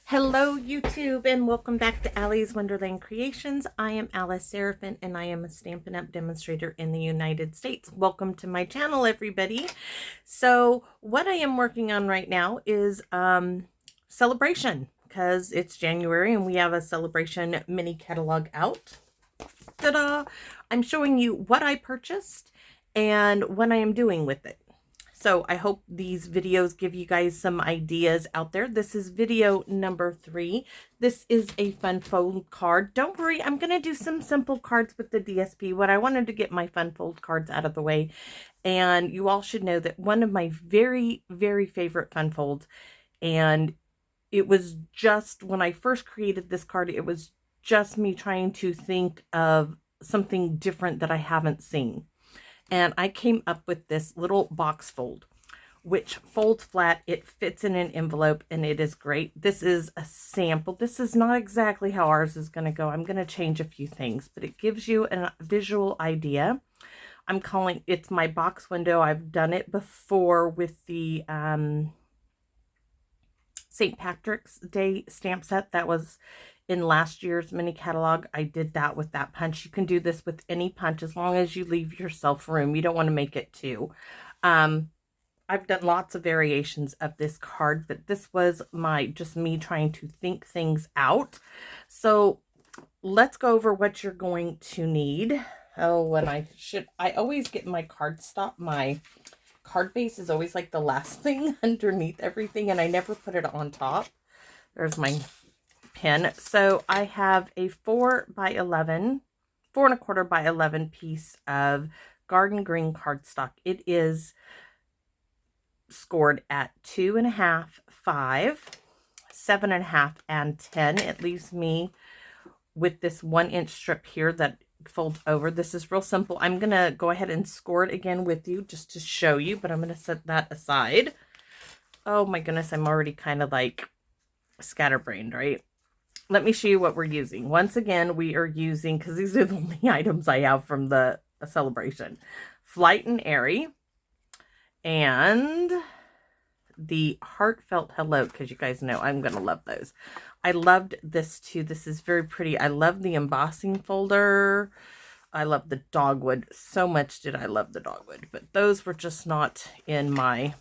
Hello YouTube and welcome back to Allie's Wonderland Creations. I am Alice Seraphin and I am a Stampin' Up! Demonstrator in the United States. Welcome to my channel, everybody. So what I am working on right now is Sale-a-bration, because it's January and we have a Sale-a-bration mini catalog out. Ta-da! I'm showing you what I purchased and what I am doing with it. So I hope these videos give you guys some ideas out there. This is video number 3. This is a fun fold card. Don't worry, I'm going to do some simple cards with the DSP. What I wanted to get my fun fold cards out of the way. And you all should know that one of my very, very favorite fun folds, and it was just when I first created this card, it was just me trying to think of something different that I haven't seen. And I came up with this little box fold, which folds flat. It fits in an envelope and it is great. This is a sample. This is not exactly how ours is going to go. I'm going to change a few things, but it gives you a visual idea. I'm calling it's my box window. I've done it before with the St. Patrick's Day stamp set that was in last year's mini catalog. I did that with that punch. You can do this with any punch as long as you leave yourself room. You don't want to make it too. I've done lots of variations of this card, but this was just me trying to think things out. So let's go over what you're going to need. Oh, and I always get my my card base is always like the last thing underneath everything, and I never put it on top. There's my pin. So I have a 4 1/4 by 11 piece of garden green cardstock. It is scored at 2.5, 5, 7.5, and 10. It leaves me with this 1-inch strip here that folds over. This is real simple. I'm gonna go ahead and score it again with you just to show you, but I'm gonna set that aside. Oh my goodness, I'm already kind of like scatterbrained, right? Let me show you what we're using. Once again, we are using, because these are the only items I have from the Sale-a-bration, Light Airy and the Heartfelt Hello, because you guys know I'm going to love those. I loved this too. This is very pretty. I love the embossing folder. I love the dogwood. So much did I love the dogwood, but those were just not in my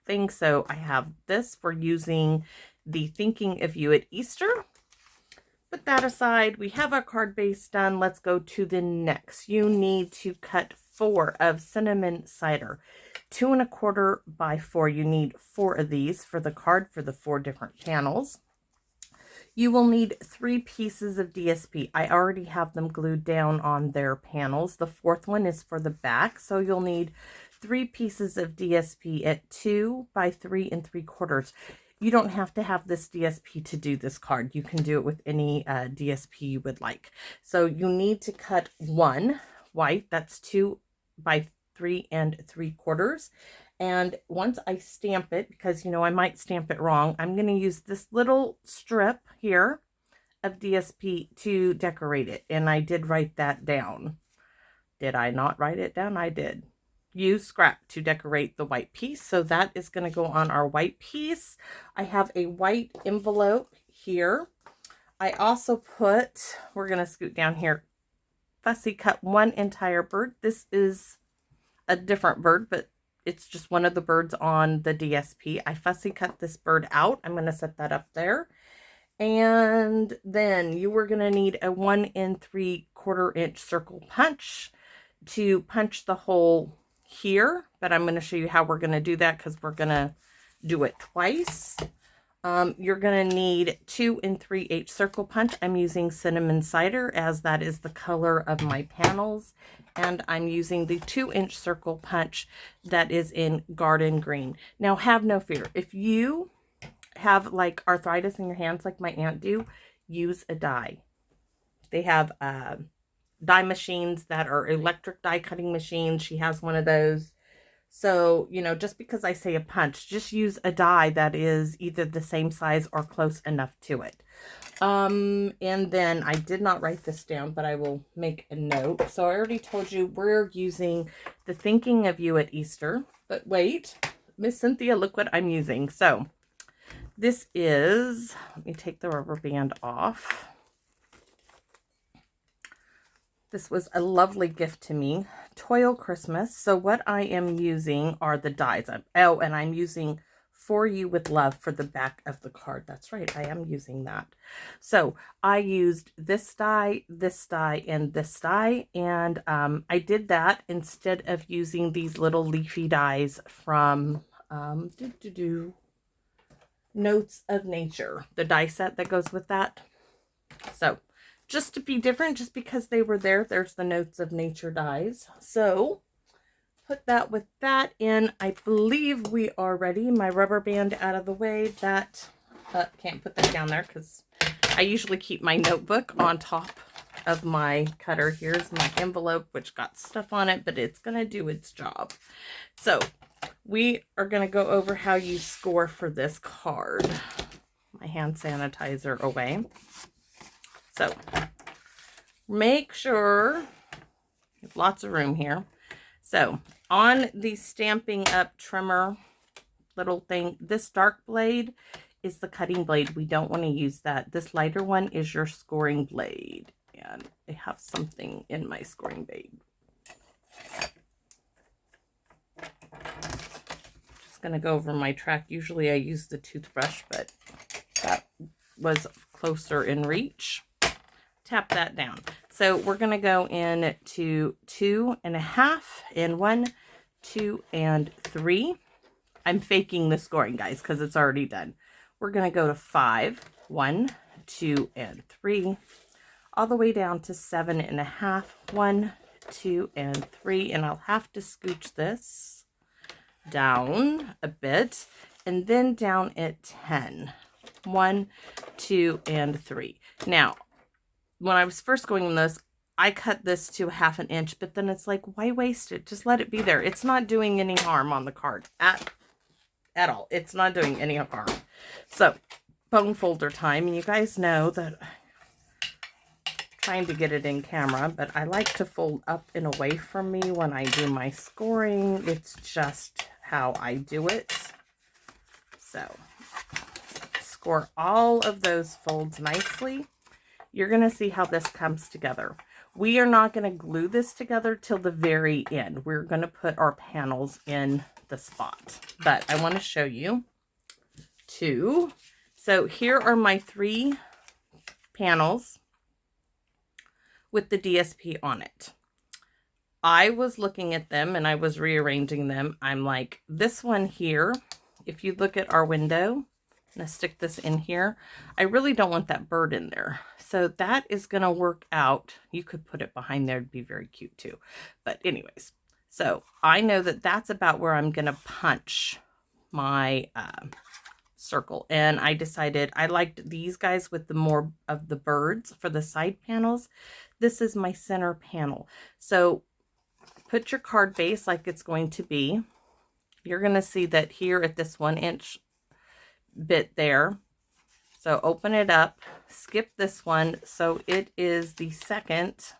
thing. So I have this. We're using the Thinking of You at Easter. Put that aside. We have our card base done. Let's go to the next. You need to cut 4 of cinnamon cider, 2 1/4 by 4. You need 4 of these for the card for the 4 different panels. You will need 3 pieces of DSP. I already have them glued down on their panels. The 4th one is for the back, so you'll need 3 pieces of DSP at 2 by 3 3/4. You don't have to have this DSP to do this card. You can do it with any DSP you would like. So you need to cut 1 white. That's 2 by 3 3/4. And once I stamp it, because, you know, I might stamp it wrong, I'm going to use this little strip here of DSP to decorate it. And I did write that down. Did I not write it down? I did. Use scrap to decorate the white piece. So that is going to go on our white piece. I have a white envelope here. I also put, we're going to scoot down here, fussy cut 1 entire bird. This is a different bird, but it's just one of the birds on the DSP. I fussy cut this bird out. I'm going to set that up there. And then you were going to need a 1 3/4 inch circle punch to punch the hole here, but I'm going to show you how we're going to do that because we're going to do it twice. You're going to need 2 3/8 circle punch. I'm using cinnamon cider as that is the color of my panels, and I'm using the 2-inch circle punch that is in garden green. Now have no fear, if you have like arthritis in your hands like my aunt do, use a die. They have die machines that are electric die cutting machines. She has one of those. So, you know, just because I say a punch, just use a die that is either the same size or close enough to it. And then I did not write this down, but I will make a note. So I already told you we're using the Thinking of You at Easter. But wait, Miss Cynthia, look what I'm using. So This is, let me take the rubber band off. This was a lovely gift to me. Toil Christmas. So what I am using are the dies. Oh, and I'm using For You With Love for the back of the card. That's right, I am using that. So I used this die, and this die, and I did that instead of using these little leafy dies from Notes of Nature, the die set that goes with that. So just to be different, just because they were there, there's the Notes of Nature dies. So put that with that in. I believe we are ready. My rubber band out of the way. That can't put that down there because I usually keep my notebook on top of my cutter. Here's my envelope, which got stuff on it, but it's going to do its job. So we are going to go over how you score for this card. My hand sanitizer away. So make sure you have lots of room here. So on the Stampin' Up trimmer little thing, this dark blade is the cutting blade. We don't want to use that. This lighter one is your scoring blade. And I have something in my scoring blade. Just going to go over my track. Usually I use the toothbrush, but that was closer in reach. Tap that down. So we're going to go into 2.5 and 1, 2, and 3. I'm faking the scoring, guys, because it's already done. We're going to go to 5, 1, 2, and 3, all the way down to 7.5, 1, 2, and 3. And I'll have to scooch this down a bit, and then down at 10, 1, 2, and 3. Now, when I was first going in this, I cut this to 1/2 inch, but then it's like, why waste it? Just let it be there. It's not doing any harm on the card at all. It's not doing any harm. So, bone folder time. And you guys know that I'm trying to get it in camera, but I like to fold up and away from me when I do my scoring. It's just how I do it. So, score all of those folds nicely. You're going to see how this comes together. We are not going to glue this together till the very end. We're going to put our panels in the spot. But I want to show you 2. So here are my 3 panels with the DSP on it. I was looking at them and I was rearranging them. I'm like, this one here, if you look at our window, I'm going to stick this in here. I really don't want that bird in there. So that is going to work out. You could put it behind there. It'd be very cute too. But anyways, so I know that that's about where I'm going to punch my circle. And I decided I liked these guys with the more of the birds for the side panels. This is my center panel. So put your card base like it's going to be. You're going to see that here at this 1 inch bit there. So open it up, skip this one. So it is the second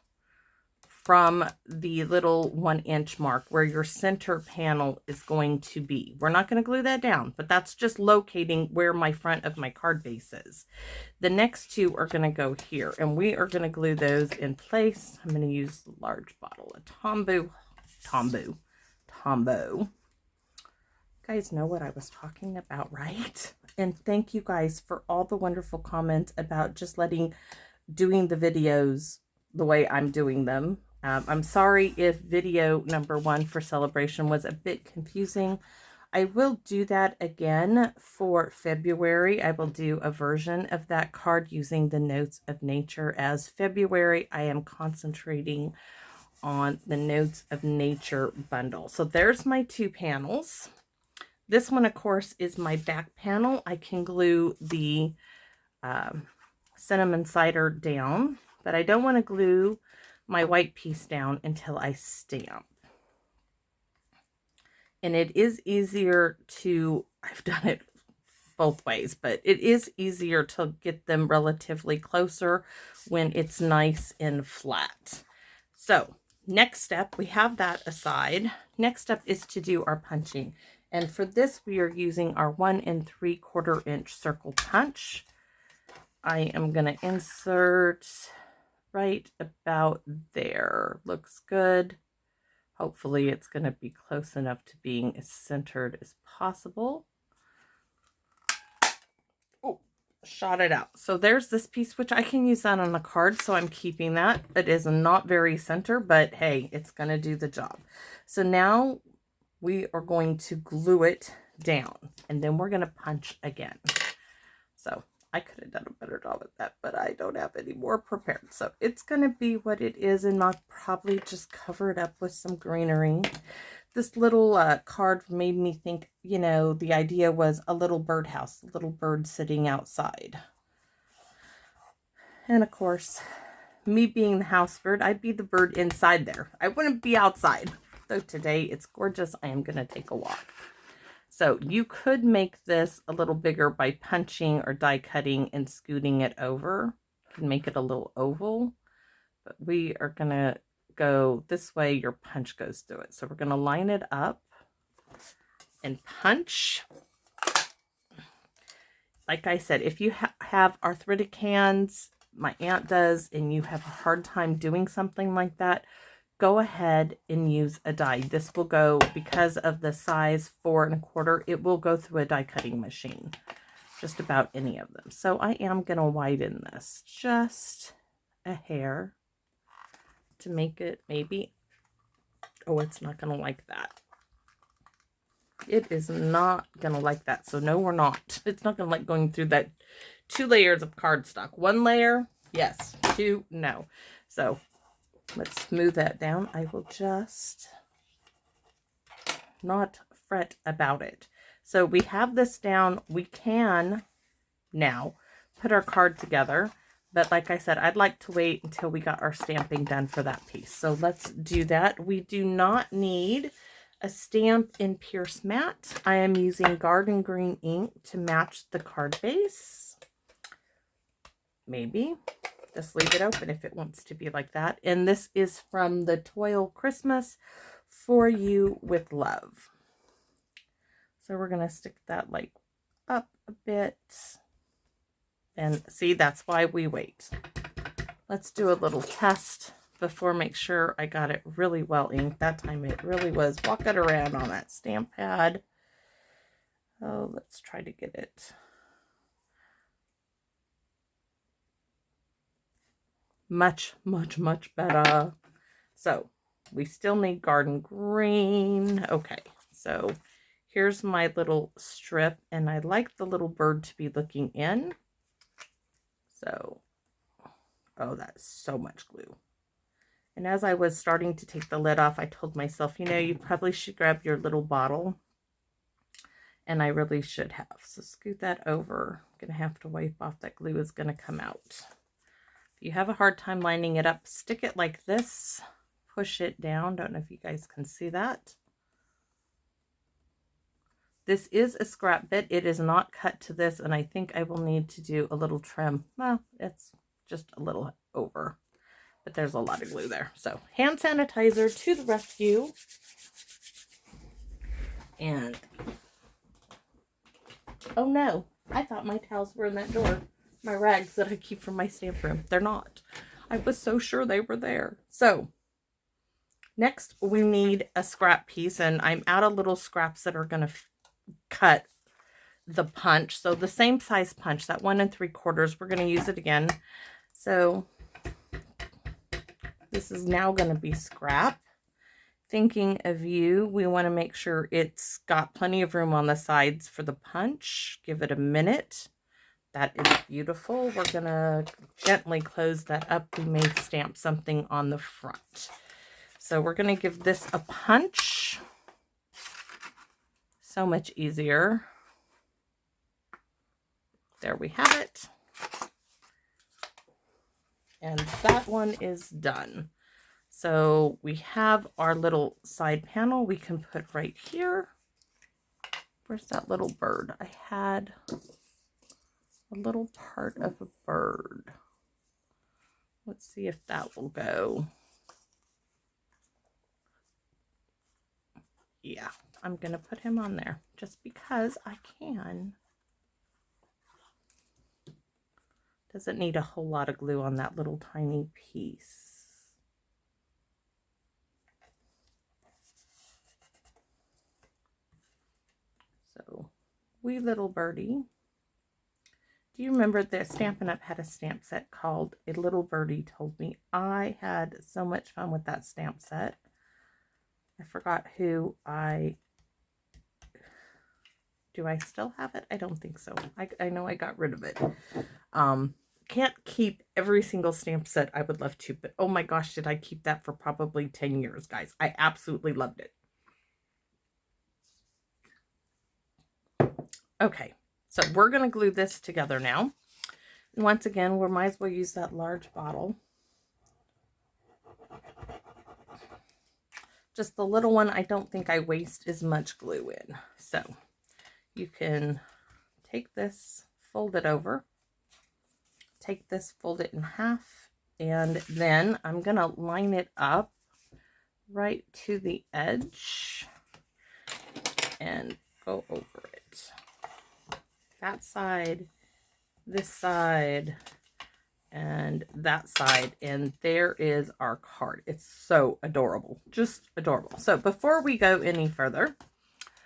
from the little 1 inch mark where your center panel is going to be. We're not going to glue that down, but that's just locating where my front of my card base is. The next 2 are going to go here, and we are going to glue those in place. I'm going to use the large bottle of Tombow. You guys know what I was talking about, right? And thank you guys for all the wonderful comments about just doing the videos the way I'm doing them. I'm sorry if video number 1 for Celebration was a bit confusing. I will do that again for February. I will do a version of that card using the Notes of Nature. As February, I am concentrating on the Notes of Nature bundle. So there's my 2 panels. This one, of course, is my back panel. I can glue the cinnamon cider down, but I don't want to glue my white piece down until I stamp. And it is easier to, I've done it both ways, but it is easier to get them relatively closer when it's nice and flat. So next step, we have that aside. Next step is to do our punching. And for this, we are using our 1 3/4 inch circle punch. I am going to insert right about there. Looks good. Hopefully it's going to be close enough to being as centered as possible. Oh, shot it out. So there's this piece, which I can use that on a card, so I'm keeping that. It is not very center, but hey, it's going to do the job. So now we are going to glue it down, and then we're going to punch again. So I could have done a better job at that, but I don't have any more prepared. So it's going to be what it is, and I'll probably just cover it up with some greenery. This little card made me think, you know, the idea was a little birdhouse, a little bird sitting outside. And of course, me being the house bird, I'd be the bird inside there. I wouldn't be outside. So today it's gorgeous. I am going to take a walk. So you could make this a little bigger by punching or die cutting and scooting it over. You can make it a little oval, but we are going to go this way. Your punch goes through it. So we're going to line it up and punch. Like I said, if you have arthritic hands, my aunt does, and you have a hard time doing something like that, go ahead and use a die. This will go, because of the size 4 1/4, it will go through a die cutting machine. Just about any of them. So I am going to widen this just a hair to make it maybe, oh, it's not going to like that. It is not going to like that. So no, we're not. It's not going to like going through that 2 layers of cardstock. 1 layer, yes. 2, no. So let's smooth that down. I will just not fret about it. So we have this down. We can now put our card together. But like I said, I'd like to wait until we got our stamping done for that piece. So let's do that. We do not need a stamp in Pierce Matte. I am using Garden Green ink to match the card base. Maybe. Just leave it open if it wants to be like that. And this is from the Toil Christmas For You with Love. So we're going to stick that like up a bit. And see, that's why we wait. Let's do a little test before, make sure I got it really well inked. That time it really was walking around on that stamp pad. Oh, let's try to get it. Much, much, much better. So we still need Garden Green. Okay, so here's my little strip, and I like the little bird to be looking in. So, oh, that's so much glue. And as I was starting to take the lid off, I told myself, you know, you probably should grab your little bottle. And I really should have. So scoot that over. I'm going to have to wipe off. That glue is going to come out. If you have a hard time lining it up, stick it like this. Push it down. Don't know if you guys can see that. This is a scrap bit. It is not cut to this, and I think I will need to do a little trim. Well, it's just a little over, but there's a lot of glue there. So hand sanitizer to the rescue. And oh no, I thought my towels were in that drawer. My rags that I keep from my stamp room. They're not. I was so sure they were there. So next we need a scrap piece, and I'm out of little scraps that are going to cut the punch. So the same size punch, that 1 3/4, we're going to use it again. So this is now going to be scrap. Thinking of you, we want to make sure it's got plenty of room on the sides for the punch. Give it a minute. That is beautiful. We're going to gently close that up. We may stamp something on the front. So we're going to give this a punch. So much easier. There we have it. And that one is done. So we have our little side panel we can put right here. Where's that little bird? I had a little part of a bird. Let's see if that will go. Yeah, I'm going to put him on there just because I can. Doesn't need a whole lot of glue on that little tiny piece. So, wee little birdie. Do you remember that Stampin' Up! Had a stamp set called A Little Birdie Told Me? I had so much fun with that stamp set. I forgot who do I still have it? I don't think so. I know I got rid of it. Can't keep every single stamp set. I would love to, but oh my gosh, did I keep that for probably 10 years, guys. I absolutely loved it. Okay, so we're going to glue this together now. And once again, we might as well use that large bottle. Just the little one, I don't think I waste as much glue in. So you can take this, fold it over, take this, fold it in half, and then I'm going to line it up right to the edge and go over it. That side, this side, and that side, and there is our card. It's so adorable, just adorable. So before we go any further,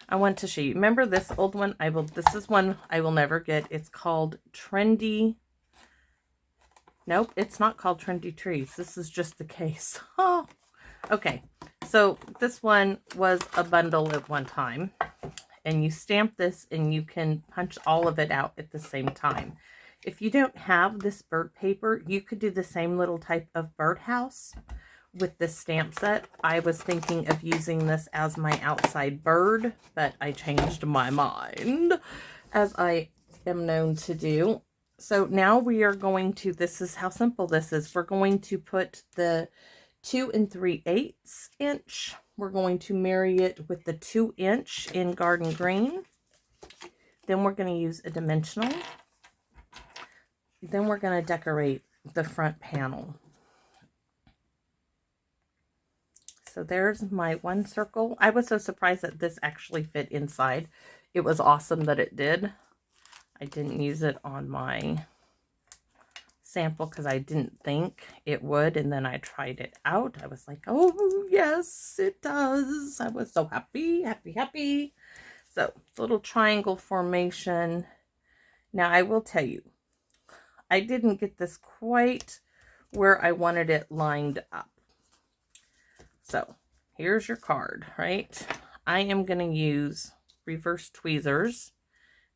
I want to show you. Remember this old one? This is one I will never get. It's called Trendy. Nope, it's not called Trendy Trees. This is just the case. Oh, okay. So this one was a bundle at one time, and you stamp this and you can punch all of it out at the same time. If you don't have this bird paper, you could do the same little type of birdhouse with this stamp set. I was thinking of using this as my outside bird, but I changed my mind, as I am known to do. So now we are going to, this is how simple this is. We're going to put the 2 3/8 inch. We're going to marry it with the 2 inch in Garden Green. Then we're going to use a dimensional. Then we're going to decorate the front panel. So there's my one circle. I was so surprised that this actually fit inside. It was awesome that it did. I didn't use it on my sample because I didn't think it would, and then I tried it out. I was like, oh yes, it does. I was so happy, happy. So little triangle formation. Now I will tell you, I didn't get this quite where I wanted it lined up. So here's your card, right? I am going to use reverse tweezers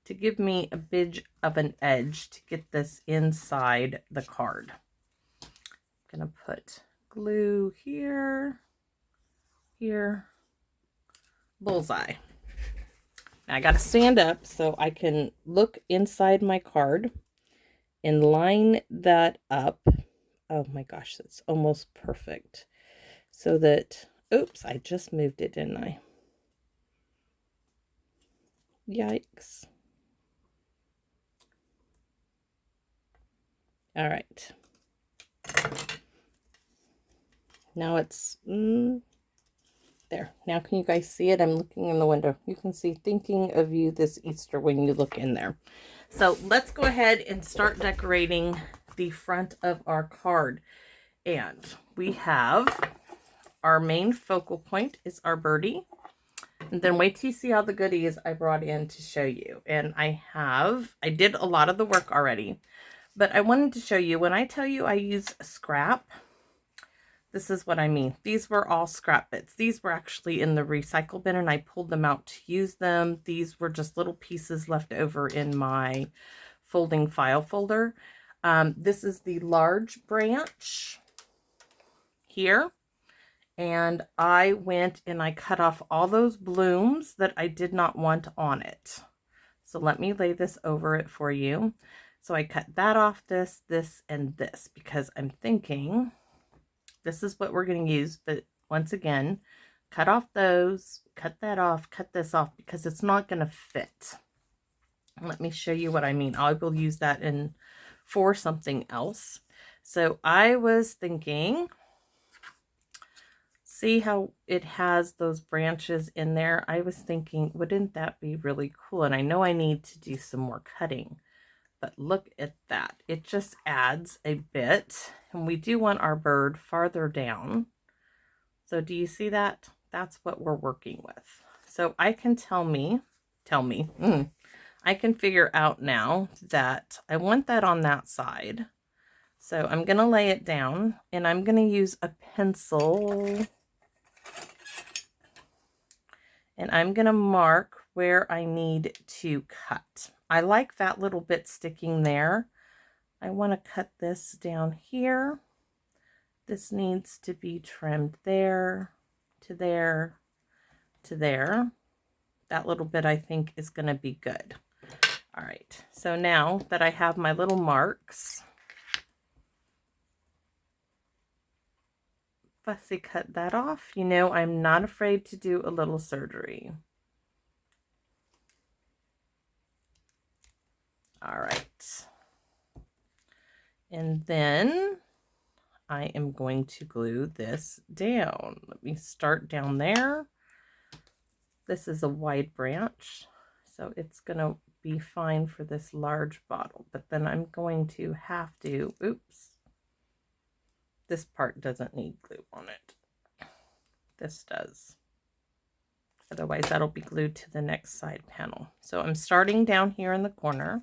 to give me a bit of an edge to get this inside the card. I'm going to put glue here, here, bullseye. Now I got to stand up so I can look inside my card and line that up. Oh my gosh, that's almost perfect. So that, oops, I just moved it, didn't I? Yikes. All right. Now it's, there. Now can you guys see it? I'm looking in the window. You can see Thinking of You This Easter when you look in there. So let's go ahead and start decorating the front of our card. And we have our main focal point is our birdie. And then wait till you see all the goodies I brought in to show you. And I did a lot of the work already, but I wanted to show you, when I tell you I use scrap, this is what I mean. These were all scrap bits. These were actually in the recycle bin and I pulled them out to use them. These were just little pieces left over in my folding file folder. This is the large branch here. And I went and I cut off all those blooms that I did not want on it. So let me lay this over it for you. So I cut that off, this, and this, because I'm thinking this is what we're going to use. But once again, cut off those, cut that off, cut this off, because it's not going to fit. Let me show you what I mean. I will use that for something else. So I was thinking See how it has those branches in there? I was thinking, wouldn't that be really cool? And I know I need to do some more cutting, but look at that. It just adds a bit, and we do want our bird farther down. So do you see that? That's what we're working with. So I can I can figure out now that I want that on that side. So I'm going to lay it down, and I'm going to use a pencil, and I'm going to mark where I need to cut. I like that little bit sticking there. I want to cut this down here. This needs to be trimmed there, to there, to there. That little bit I think is going to be good. All right, so now that I have my little marks, fussy cut that off. You know, I'm not afraid to do a little surgery. All right. And then I am going to glue this down. Let me start down there. This is a wide branch, so it's going to be fine for this large bottle, but then I'm going to have to, oops, this part doesn't need glue on it. This does. Otherwise, that'll be glued to the next side panel. So I'm starting down here in the corner.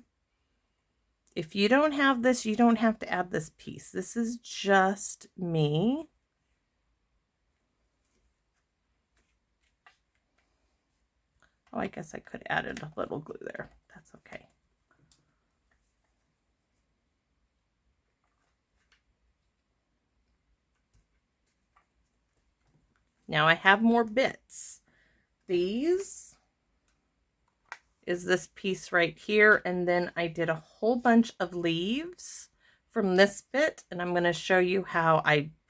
If you don't have this, you don't have to add this piece. This is just me. Oh, I guess I could have added a little glue there. That's okay. Now I have more bits. These is this piece right here, and then I did a whole bunch of leaves from this bit, and I'm going to show you how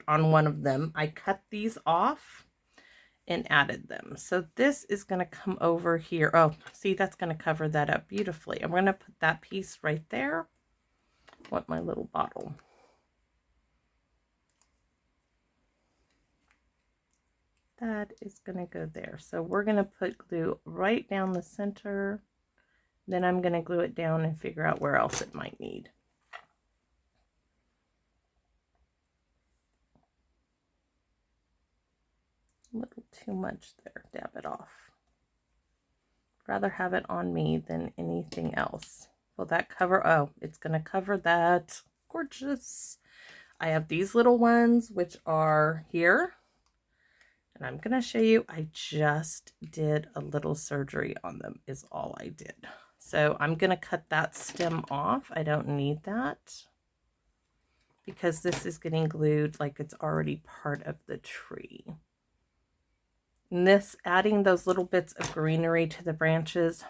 on one of them, I cut these off and added them. So this is going to come over here. Oh, see, that's going to cover that up beautifully. I'm going to put that piece right there. I want my little bottle. That is going to go there. So we're going to put glue right down the center. Then I'm going to glue it down and figure out where else it might need. A little too much there. Dab it off. Rather have it on me than anything else. Will that cover? Oh, it's going to cover that. Gorgeous. I have these little ones, which are here. And I'm going to show you, I just did a little surgery on them is all I did. So I'm going to cut that stem off. I don't need that because this is getting glued like it's already part of the tree. And this, adding those little bits of greenery to the branches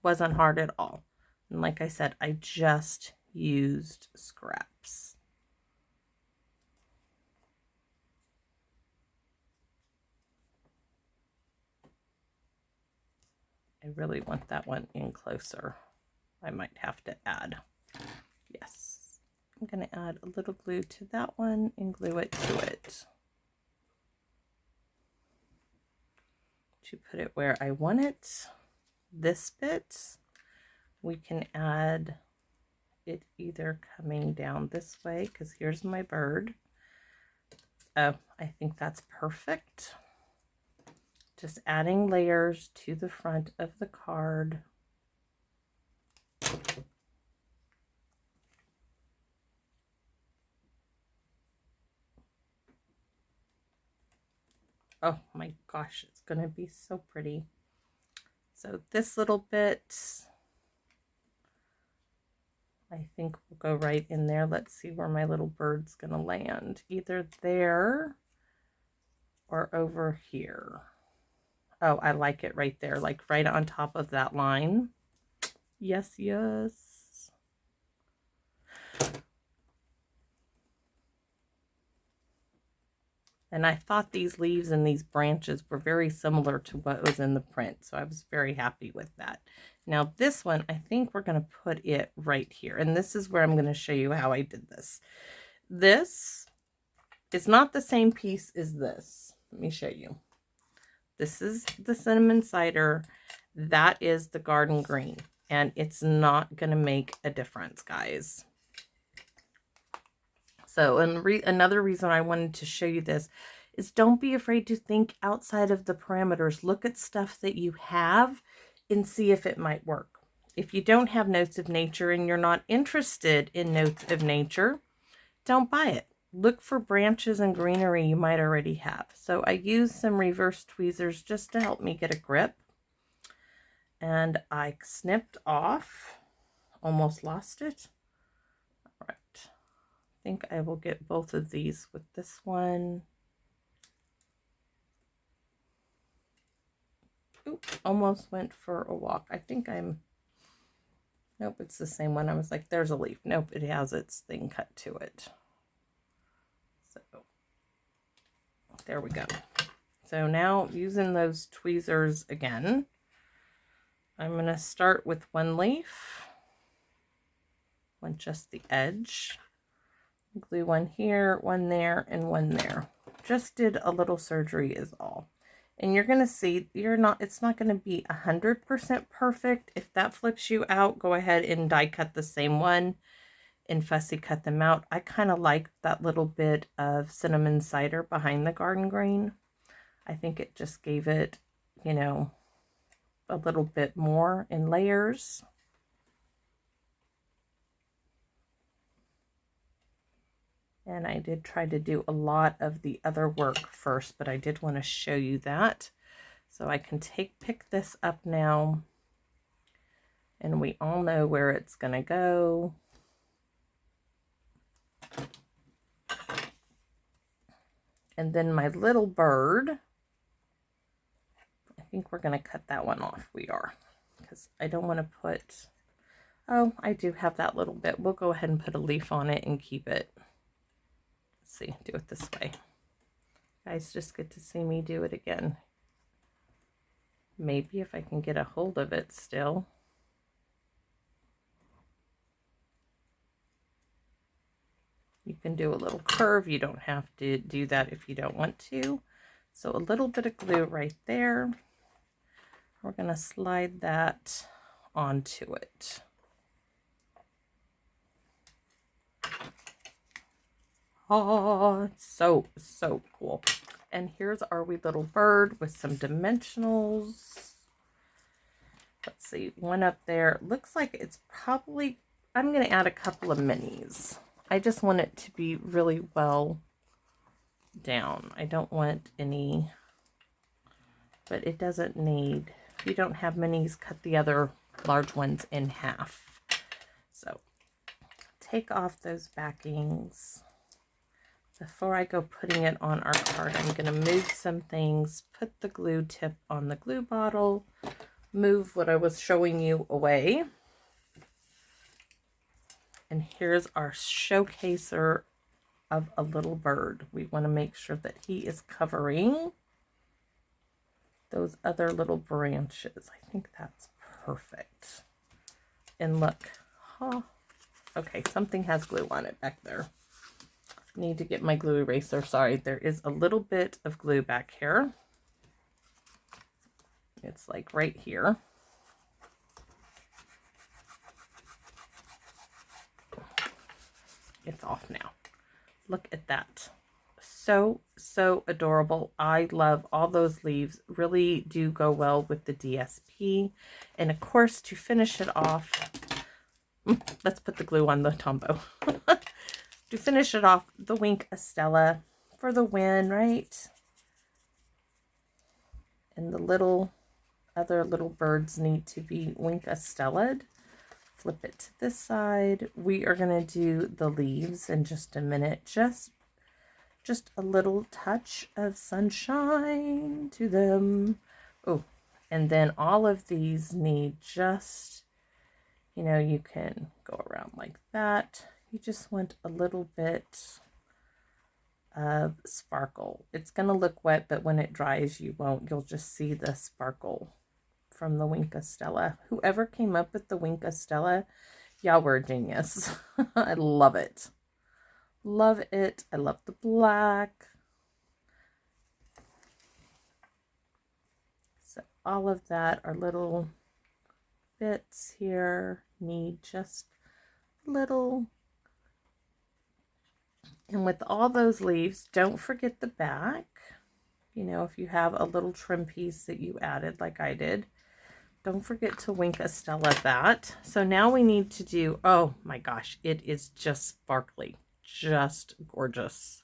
wasn't hard at all. And like I said, I just used scraps. I really want that one in closer. I might have to add. Yes. I'm going to add a little glue to that one and glue it to it. To put it where I want it. This bit, we can add it either coming down this way, because here's my bird. Oh, I think that's perfect. Just adding layers to the front of the card. Oh my gosh, it's going to be so pretty. So this little bit, I think will go right in there. Let's see where my little bird's going to land. Either there or over here. Oh, I like it right there, like right on top of that line. Yes, yes. And I thought these leaves and these branches were very similar to what was in the print, so I was very happy with that. Now this one, I think we're going to put it right here, and this is where I'm going to show you how I did this. This is not the same piece as this. Let me show you. This is the cinnamon cider. That is the garden green. And it's not going to make a difference, guys. So another reason I wanted to show you this is don't be afraid to think outside of the parameters. Look at stuff that you have and see if it might work. If you don't have Notes of Nature and you're not interested in Notes of Nature, don't buy it. Look for branches and greenery you might already have. So I used some reverse tweezers just to help me get a grip. And I snipped off, almost lost it. All right, I think I will get both of these with this one. Oop, almost went for a walk. I think nope, it's the same one. I was like, there's a leaf. Nope, it has its thing cut to it. So there we go. So now using those tweezers again, I'm going to start with one leaf, just the edge, glue one here, one there, and one there. Just did a little surgery is all. And you're going to see it's not going to be 100% perfect. If that flips you out, go ahead and die cut the same one and fussy cut them out. I kind of like that little bit of cinnamon cider behind the garden green. I think it just gave it, you know, a little bit more in layers. And I did try to do a lot of the other work first, but I did want to show you that. So I can pick this up now, and we all know where it's going to go. And then my little bird, I think we're going to cut that one off. We are, because I don't want to put, oh, I do have that little bit. We'll go ahead and put a leaf on it and keep it. Let's see, do it this way. Guys just get to see me do it again. Maybe if I can get a hold of it still. You can do a little curve. You don't have to do that if you don't want to. So a little bit of glue right there. We're going to slide that onto it. Oh, so cool. And here's our wee little bird with some dimensionals. Let's see, one up there. Looks like it's probably, I'm going to add a couple of minis. I just want it to be really well down. I don't want any, but it doesn't need, if you don't have minis, cut the other large ones in half. So take off those backings. Before I go putting it on our card, I'm going to move some things, put the glue tip on the glue bottle, move what I was showing you away. And here's our showcaser of a little bird. We want to make sure that he is covering those other little branches. I think that's perfect. And look, okay, something has glue on it back there. Need to get my glue eraser. Sorry, there is a little bit of glue back here. It's like right here. It's off now. Look at that. So adorable. I love all those leaves. Really do go well with the DSP. And of course, to finish it off, let's put the glue on the Tombow. To finish it off, the Wink Estella for the win, right? And the other little birds need to be Wink Estella'd. Flip it to this side. We are going to do the leaves in just a minute. Just a little touch of sunshine to them. Oh, and then all of these need just, you know, you can go around like that. You just want a little bit of sparkle. It's going to look wet, but when it dries, you won't. You'll just see the sparkle from the Wink Estella. Whoever came up with the Wink Estella, y'all were a genius. I love it. Love it. I love the black. all of that, our little bits here need just a little. And with all those leaves, don't forget the back. You know, if you have a little trim piece that you added like I did, don't forget to wink a Stella that. So now we need to do, oh my gosh, it is just sparkly, just gorgeous.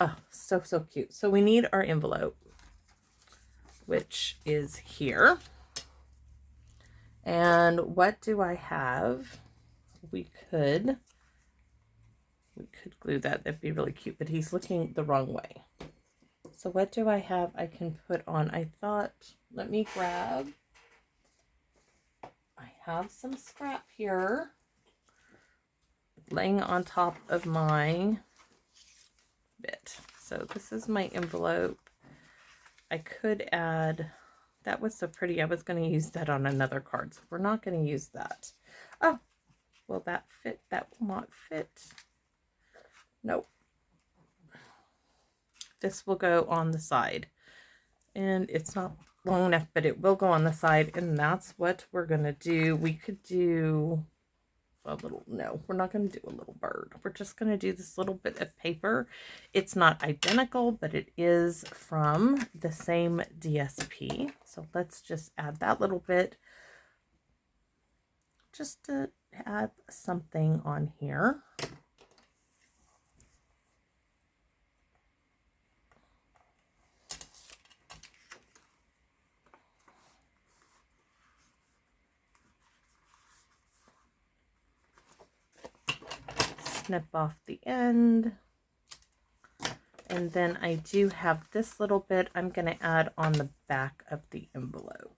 Oh, so, so cute. So we need our envelope, which is here. And what do I have? We could glue that. That'd be really cute, but he's looking the wrong way. So what do I have I can put on? I thought, let me grab, I have some scrap here laying on top of my bit. So this is my envelope. I could add, that was so pretty. I was going to use that on another card, so we're not going to use that. Oh, will that fit? That will not fit. Nope. This will go on the side, and it's not long enough, but it will go on the side, and that's what we're going to do. We could do a little, no, we're not going to do a little bird. We're just going to do this little bit of paper. It's not identical, but it is from the same DSP. So let's just add that little bit just to add something on here. Snip off the end, and then I do have this little bit I'm going to add on the back of the envelope,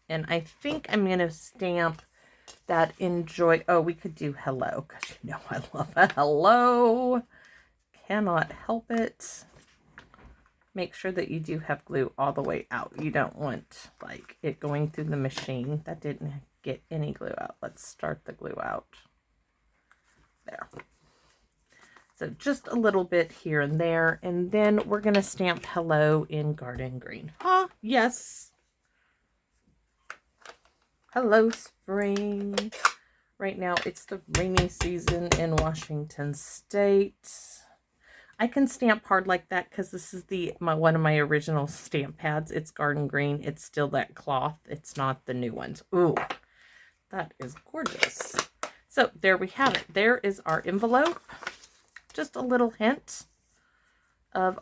and I think I'm going to stamp that enjoy. Oh, we could do hello, because you know I love a hello, cannot help it. Make sure that you do have glue all the way out. You don't want like it going through the machine. That didn't get any glue out. Let's start the glue out. There. So just a little bit here and there, and then we're going to stamp hello in garden green. Ah, yes. Hello, spring. Right now it's the rainy season in Washington State. I can stamp hard like that because this is one of my original stamp pads. It's garden green. It's still that cloth. It's not the new ones. Ooh. That is gorgeous. So there we have it. There is our envelope. Just a little hint of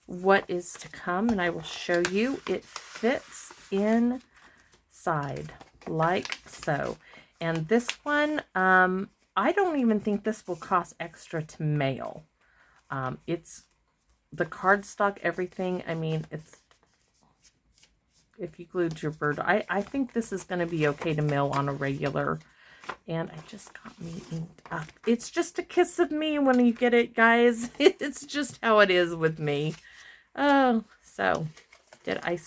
what is to come, and I will show you. It fits inside like so. And this one, I don't even think this will cost extra to mail. It's the cardstock, everything. I mean, it's, if you glued your bird, I think this is going to be okay to mail on a regular. And I just got me inked up. It's just a kiss of me when you get it, guys. It's just how it is with me. Oh, so I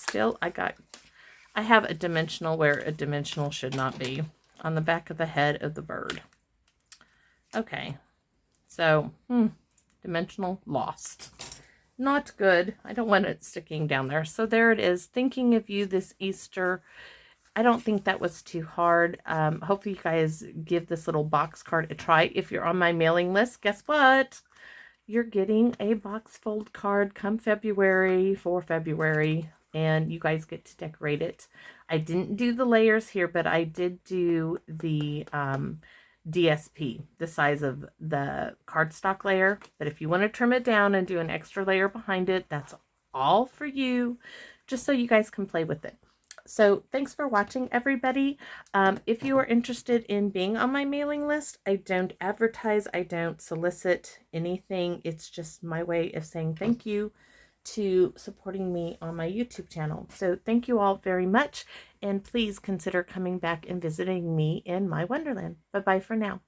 have a dimensional where a dimensional should not be on the back of the head of the bird. Okay, so dimensional lost. Not good. I don't want it sticking down there. So there it is. Thinking of you this Easter. I don't think that was too hard. Hopefully you guys give this little box card a try. If you're on my mailing list, guess what? You're getting a box fold card come February, for February, and you guys get to decorate it. I didn't do the layers here, but I did do the DSP, the size of the cardstock layer. But if you want to trim it down and do an extra layer behind it, that's all for you, just so you guys can play with it. So thanks for watching, everybody. If you are interested in being on my mailing list, I don't advertise, I don't solicit anything. It's just my way of saying thank you to supporting me on my YouTube channel. So thank you all very much, and please consider coming back and visiting me in my Wonderland. Bye-bye for now.